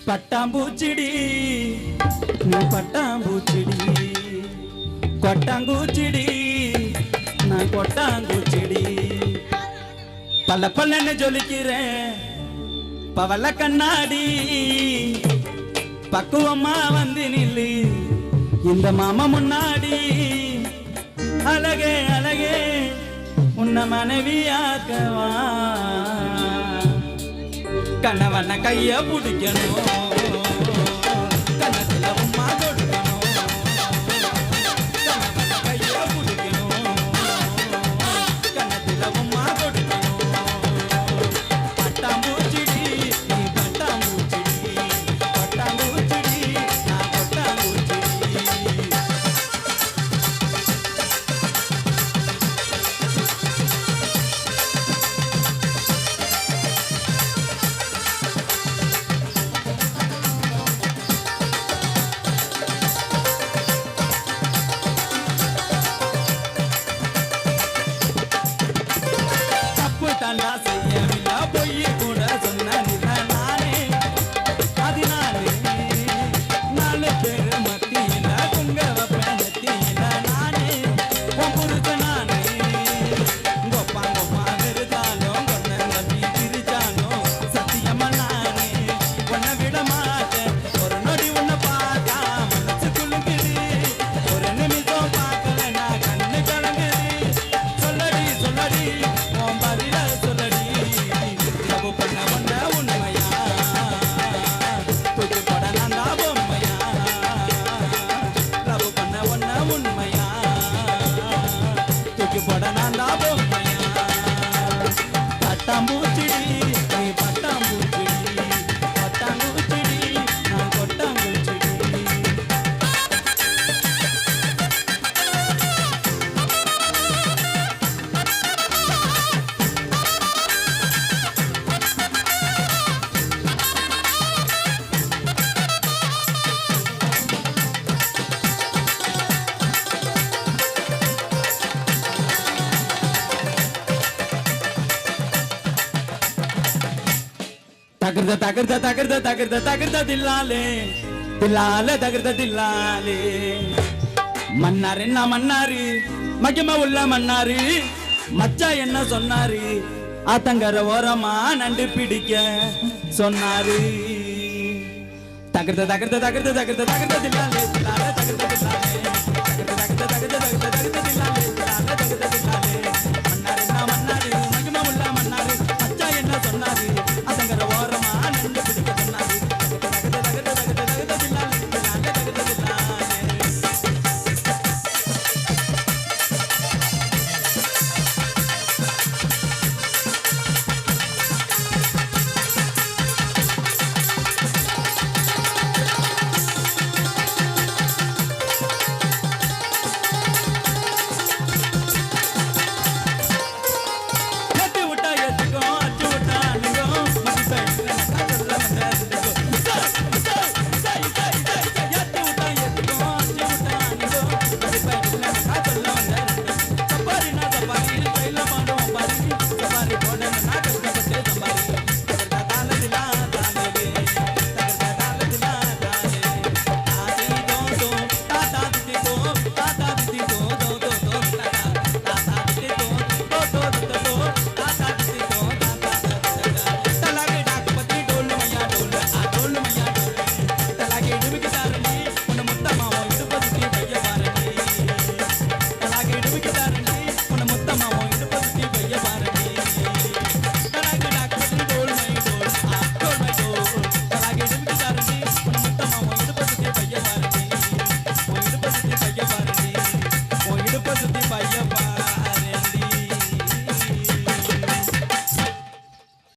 பட்டாம்பூச்சிடி நீ பட்டாம்பூச்சிடி கொட்டாங்கூச்சிடி நான் கொட்டாங்கூச்சிடி பல்ல பல்லன்னு ஜொலிக்கிறேன் பவள கண்ணாடி பக்குவமா வந்து நில்லு இந்த மாமா முன்னாடி அழகே அழகே உன்னை மனைவியாக்கவா கணவன கைய பிடிக்கணும் கண்ணத்துல உம்மா கொடுக்கணும் கணவன கைய பிடிக்கணும் கண்ணத்துல உம்மா கொடுக்கணும் பட்டாம்பூச்சிடி நீ பட்டாம்பூச்சிடி பட்டாம்பூச்சிடி நான் பட்டாம்பூச்சிடி தாண்டா செய்யவில்லை பொய் கூட சொன்ன நானே அது நானே நாலு பேரு மத்தியில குங்க வைப்பேன் நெத்தியில நானே புருஷ நானே கொப்பா கொப்பா விருதாலும் கொன்ன நம்பி பிரிச்சாலும் சத்தியமா நானே உன்னை விட மாட்டேன் ஒரு நொடி உன்னை பார்த்தா மனசு குலுங்குது ஒரு நிமிஷம் பார்க்கல நான் கண்ணு கலங்குது சொல்லடி சொல்லடி உன் பதில பட்டாம்பூச்சிடி நீ பட்டாம்பூச்சிடி பட்டாம்பூச்சிடி நான் கொட்டாம்பூச்சிடி தகர்த தகர்த தகர்த தகர்த தகர்த தில்லாலே தில்லாலே தகர்த தில்லாலே மன்னார் என்ன மன்னாரு மகிம உள்ள மன்னாரு மச்சா என்ன சொன்னாரு ஆத்தங்கர ஓரமா நண்டு பிடிக்க சொன்னாரு தகர்த தகர்த தகர்த தகர்த தகர்த தில்லாலே தில்லாலே தகர்த தில்லாலே